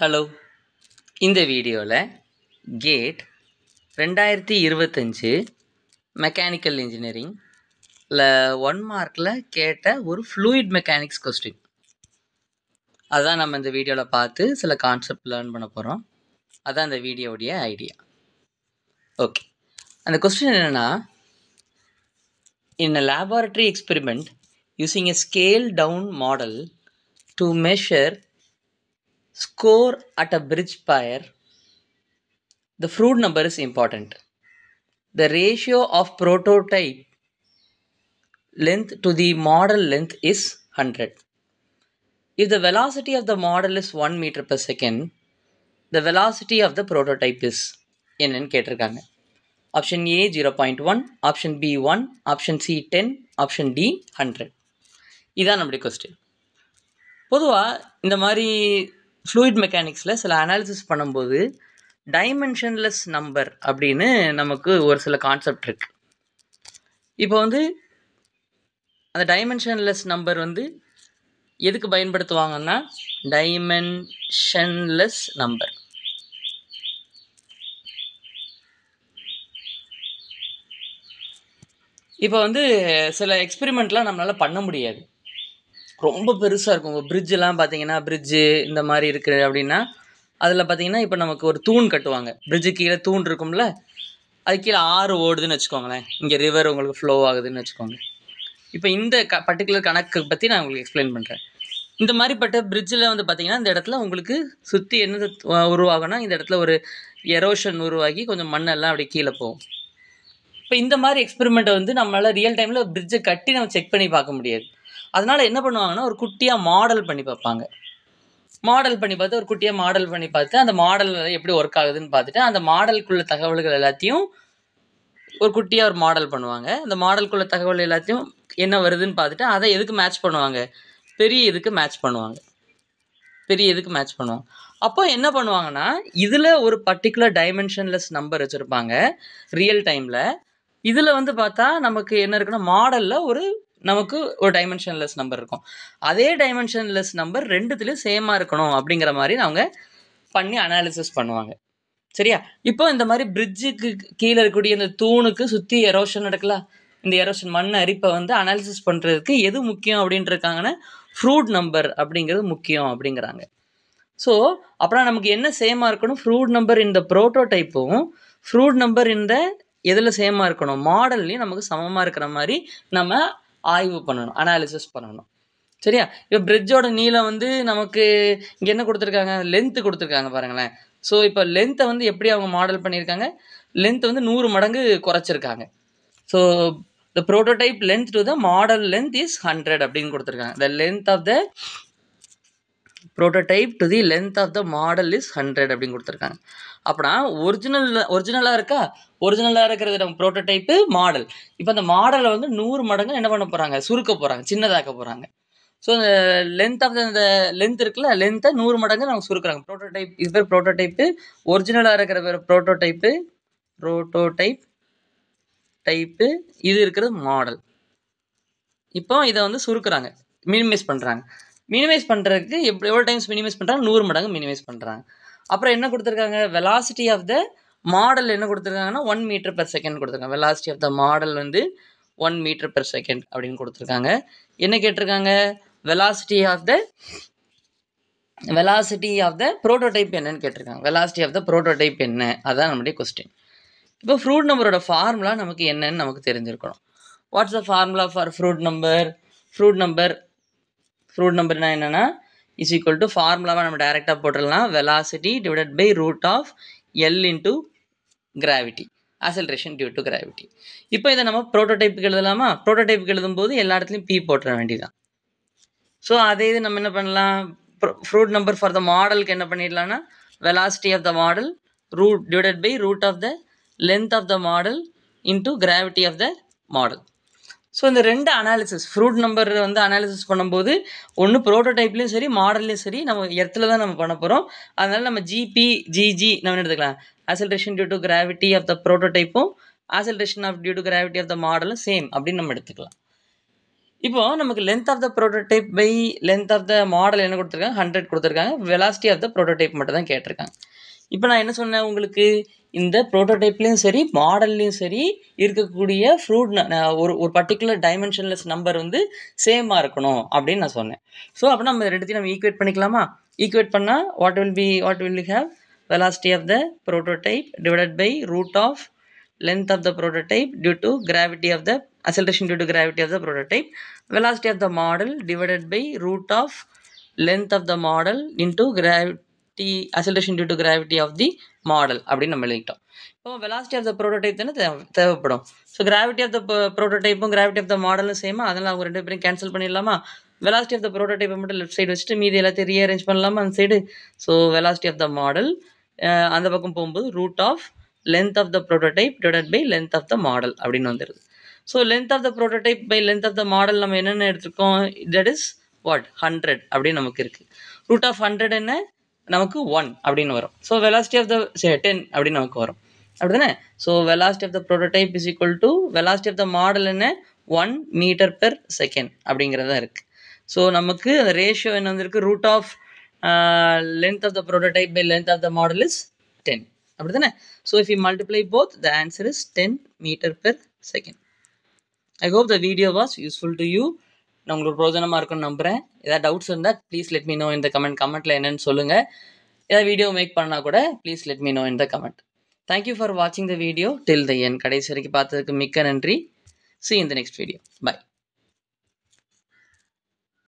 Hello, இந்த வீடியோவில் gate 2025 mechanical இன்ஜினியரிங்கில் 1 மார்க்கில் கேட்ட ஒரு ஃப்ளூயிட் மெக்கானிக்ஸ் கொஸ்டின் அதான் நம்ம இந்த வீடியோவில் பார்த்து சில கான்செப்ட் லேர்ன் பண்ண போகிறோம். அதான் இந்த வீடியோவுடைய ஐடியா. ஓகே, அந்த கொஸ்டின் என்னென்னா, in a laboratory experiment using a scale down model to measure score at a bridge pier, the Froude number is important. The ratio of prototype length to the model length is 100. If the velocity of the model is 1 meter per second, the velocity of the prototype is என்னன்னு கேட்டிருக்காங்க. Option A 0.1, option B 1, option C 10, option D 100. இதான் நம்முடைய question. பொதுவாக இந்த மாதிரி fluid மெக்கானிக்ஸில் சில analysis பண்ணும்போது dimensionless number அப்படின்னு நமக்கு ஒரு சில கான்செப்ட் இருக்கு. இப்போ அந்த டைமென்ஷன்லெஸ் நம்பர் எதுக்கு பயன்படுத்துவாங்கன்னா, டைமென்ஷன்லெஸ் நம்பர் இப்போ சில எக்ஸ்பெரிமெண்ட்லாம் நம்மளால் பண்ண முடியாது, ரொம்ப பெருசாக இருக்கும். உங்கள் பிரிட்ஜெலாம் பார்த்தீங்கன்னா, பிரிட்ஜு இந்த மாதிரி இருக்குது அப்படின்னா, அதில் பார்த்தீங்கன்னா இப்போ நமக்கு ஒரு தூண் கட்டுவாங்க. பிரிட்ஜு கீழே தூண் இருக்கும்ல, அது கீழே ஆறு ஓடுதுன்னு வச்சுக்கோங்களேன், இங்கே ரிவர் உங்களுக்கு ஃப்ளோ ஆகுதுன்னு வச்சுக்கோங்க. இப்போ இந்த பர்டிகுலர் கணக்கு பற்றி நான் உங்களுக்கு எக்ஸ்பிளைன் பண்ணுறேன். இந்த மாதிரிப்பட்ட பிரிட்ஜில் பார்த்தீங்கன்னா, இந்த இடத்துல உங்களுக்கு சுற்றி என்ன உருவாகும்னா, இந்த இடத்துல ஒரு எரோஷன் உருவாகி கொஞ்சம் மண்ணெல்லாம் அப்படி கீழே போகும். இப்போ இந்த மாதிரி எக்ஸ்பெரிமெண்ட்டை நம்மளால் ரியல் டைமில் பிரிட்ஜை கட்டி நம்ம செக் பண்ணி பார்க்க முடியாது. அதனால் என்ன பண்ணுவாங்கன்னா, ஒரு குட்டியாக மாடல் பண்ணி பார்ப்பாங்க. மாடல் பண்ணி பார்த்து ஒரு குட்டியாக மாடல் பண்ணி பார்த்து அந்த மாடல் எப்படி ஒர்க் ஆகுதுன்னு பார்த்துட்டு அந்த மாடலுக்குள்ள தகவல்கள் எல்லாத்தையும் ஒரு குட்டியாக ஒரு மாடல் பண்ணுவாங்க. அந்த மாடலுக்குள்ள தகவல் எல்லாத்தையும் என்ன வருதுன்னு பார்த்துட்டு அதை எதுக்கு மேட்ச் பண்ணுவாங்க, பெரிய இதுக்கு மேட்ச் பண்ணுவாங்க. அப்போ என்ன பண்ணுவாங்கன்னா, இதில் ஒரு பர்டிகுலர் டைமென்ஷன்லெஸ் நம்பர் வச்சுருப்பாங்க ரியல் டைமில். இதில் பார்த்தா நமக்கு என்ன இருக்குன்னா, மாடலில் நமக்கு ஒரு டைமென்ஷன்லெஸ் நம்பர் இருக்கும். அதே டைமென்ஷன்லெஸ் நம்பர் ரெண்டுத்துலேயும் சேமாக இருக்கணும் அப்படிங்கிற மாதிரி அவங்க பண்ணி அனாலிசிஸ் பண்ணுவாங்க. சரியா? இப்போ இந்த மாதிரி பிரிட்ஜுக்கு கீழே இருக்கக்கூடிய இந்த தூணுக்கு சுற்றி எரோஷன் நடக்கல, இந்த எரோஷன் மண் அரிப்பை அனாலிசிஸ் பண்ணுறதுக்கு எது முக்கியம் அப்படின்ட்டு இருக்காங்கன்னா, ஃப்ரூட் நம்பர் அப்படிங்கிறது முக்கியம் அப்படிங்கிறாங்க. ஸோ அப்புறம் நமக்கு என்ன சேமாக இருக்கணும், ஃப்ரூட் நம்பர் இந்த ப்ரோட்டோடைப்பும் ஃப்ரூட் நம்பர் இந்த எதில் சேமாக இருக்கணும், மாடல்லையும் நமக்கு சமமாக இருக்கிற மாதிரி நம்ம ஆய்வு பண்ணணும், அனாலிசிஸ் பண்ணணும். சரியா? இப்போ பிரிட்ஜோட நீளம் நமக்கு இங்கே என்ன கொடுத்துருக்காங்க, லென்த்து கொடுத்துருக்காங்க பாருங்களேன். ஸோ இப்போ லென்த்தை எப்படி அவங்க மாடல் பண்ணியிருக்காங்க, லென்த் 100 மடங்கு குறைச்சிருக்காங்க. So the prototype length to the model length is 100 அப்படின்னு கொடுத்துருக்காங்க. The length of the prototype to the length of the model is 100 அப்படின்னு கொடுத்துருக்காங்க. அப்படின்னா ஒரிஜினலாக இருக்கிறது நம்ம ப்ரோட்டோடைப்பு மாடல். இப்போ அந்த மாடலை 100 மடங்கு என்ன பண்ண போகிறாங்க, சுருக்க போகிறாங்க, சின்னதாக்க போகிறாங்க. ஸோ இந்த லென்த் ஆஃப் இந்த லென்த் இருக்குல்ல, லென்த்தை 100 மடங்கு நம்ம சுருக்குறாங்க. ப்ரோட்டோடைப் இது பேர் ப்ரோட்டோடைப்பு. ஒரிஜினலாக இருக்கிற பேர் ப்ரோட்டோடைப்பு. இது இருக்கிறது மாடல். இப்போ இதை சுருக்குறாங்க, மினிமைஸ் பண்ணுறாங்க. மினிமைஸ் பண்ணுறதுக்கு எவ்வளோ டைம்ஸ் மினிமைஸ் பண்ணுறாங்க, 100 மடங்கு மினிமைஸ் பண்ணுறாங்க. அப்புறம் என்ன கொடுத்துருக்காங்க, வெலாசிட்டி ஆஃப் த மாடல் என்ன கொடுத்துருக்காங்கன்னா 1 மீட்டர் பெர் செகண்ட் கொடுத்துருக்காங்க. Velocity of the model 1 metre per second அப்படின்னு கொடுத்துருக்காங்க. என்ன கேட்டிருக்காங்க, வெலாசிட்டி ஆஃப் த ப்ரோட்டோடைப் என்னன்னு கேட்டிருக்காங்க. வெலாசிட்டி ஆஃப் த ப்ரோட்டோடைப் என்ன, அதான் நம்முடைய கொஸ்டின். இப்போ ஃப்ரூட் நம்பரோட ஃபார்முலா நமக்கு என்னன்னு நமக்கு தெரிஞ்சிருக்கணும். What's the formula for Froude number? Froude நம்பர்னா என்னென்னா, இஸ் ஈக்குவல் டு ஃபார்முலாவாக நம்ம டைரெக்டாக போட்டுடலாம், velocity divided by root of L into gravity, acceleration due to gravity. இப்போ இதை நம்ம ப்ரோட்டோடைப்புக்கு எழுதலாமா? ப்ரோட்டோடைப்புக்கு எழுதும்போது எல்லா இடத்துலையும் பி போட்டுற வேண்டியதான். ஸோ அதே இது நம்ம என்ன பண்ணலாம், ஃப்ரூட் நம்பர் ஃபார் த மாடலுக்கு என்ன பண்ணிடலாம்னா, velocity of the model root divided by root of the length of the model into gravity of the model. So இந்த ரெண்டு அனாலிசிஸ், ஃப்ரூட் நம்பர் அனாலிசிஸ் பண்ணும்போது ஒன்று ப்ரோட்டோடைப்லேயும் சரி மாடல்லையும் சரி நம்ம இடத்துல தான் நம்ம பண்ண போகிறோம். அதனால நம்ம ஜிஜி நம்ம எடுத்துக்கலாம். Acceleration due to gravity of the ப்ரோட்டோடைப்பும் acceleration of due to gravity of the மாடலும் சேம் அப்படின்னு நம்ம எடுத்துக்கலாம். இப்போ நமக்கு length of the prototype by length of the model என்ன கொடுத்துருக்காங்க, 100 கொடுத்துருக்காங்க. வெலாசிட்டி ஆஃப் த ப்ரோட்டோடைப் மட்டும் தான் கேட்டிருக்காங்க. இப்போ நான் என்ன சொன்னேன் உங்களுக்கு, இந்த ப்ரோட்டோடைப்லேயும் சரி மாடல்லையும் சரி இருக்கக்கூடிய ஃப்ரூட் ஒரு ஒரு பர்டிகுலர் டைமென்ஷன்லெஸ் நம்பர் வந்து சேமாக இருக்கணும் அப்படின்னு நான் சொன்னேன். ஸோ அப்போ நம்ம ரெண்டுத்தையும் நம்ம ஈக்குவேட் பண்ணிக்கலாமா? ஈக்குவேட் பண்ணால் what will we have, velocity of the prototype divided by root of length of the prototype due to gravity of the acceleration due to gravity of the prototype, velocity of the model divided by root of length of the model into gravity acceleration due to gravity of the model அப்படின்னு நம்ம எழுதிட்டோம். இப்போ velocity of the prototype தானே தேவைப்படும். So gravity of the prototypeம் gravity of the மாடலும் சேமா, அதனால் அவங்க ரெண்டு பேரும் கேன்சல் பண்ணிடலாமா? velocity of the prototype மட்டும் லெஃப்ட் சைடு வச்சுட்டு மீதி எல்லாத்தையும் ரீஅரேஞ்ச் பண்ணலாமா அந்த side? So velocity of the model அந்த பக்கம் போகும்போது root of length of the prototype divided by length of the model அப்படின்னு வந்துடுது. So length of the prototype by length of the model நம்ம என்னென்ன எடுத்துருக்கோம், தட் இஸ் வாட் 100 அப்படின்னு நமக்கு இருக்குது. ரூட் ஆஃப் 100 என்ன நமக்கு 1 அப்படின்னு வரும். ஸோ வெலாசிட்டி ஆஃப் த 10 அப்படின்னு நமக்கு வரும், அப்படி தானே? So velocity of the prototype is equal to velocity of the model என்ன 1 மீட்டர் பெர் செகண்ட் அப்படிங்கிறதா இருக்குது. ஸோ நமக்கு அந்த ரேஷியோ என்ன வந்திருக்கு, root of length of the prototype by length of the model is 10 அப்படி தானே? So if you multiply both, the answer is 10 meter per second. I hope the video was useful to you. நான் உங்களுக்கு பிரோஜனமாக இருக்கும்னு நம்புகிறேன். ஏதாவது doubts இருந்தால் please let me no இந்த கமெண்ட்டில் என்னென்னு சொல்லுங்கள். ஏதாவது வீடியோ மேக் பண்ணால் கூட ப்ளீஸ் லெட் மீ நோ இந்த கமெண்ட். தேங்க்யூ ஃபார் வாட்சிங் the video till the end. கடைசி வரைக்கும் பார்த்ததுக்கு மிக்க நன்றி. See you in the next video. Bye.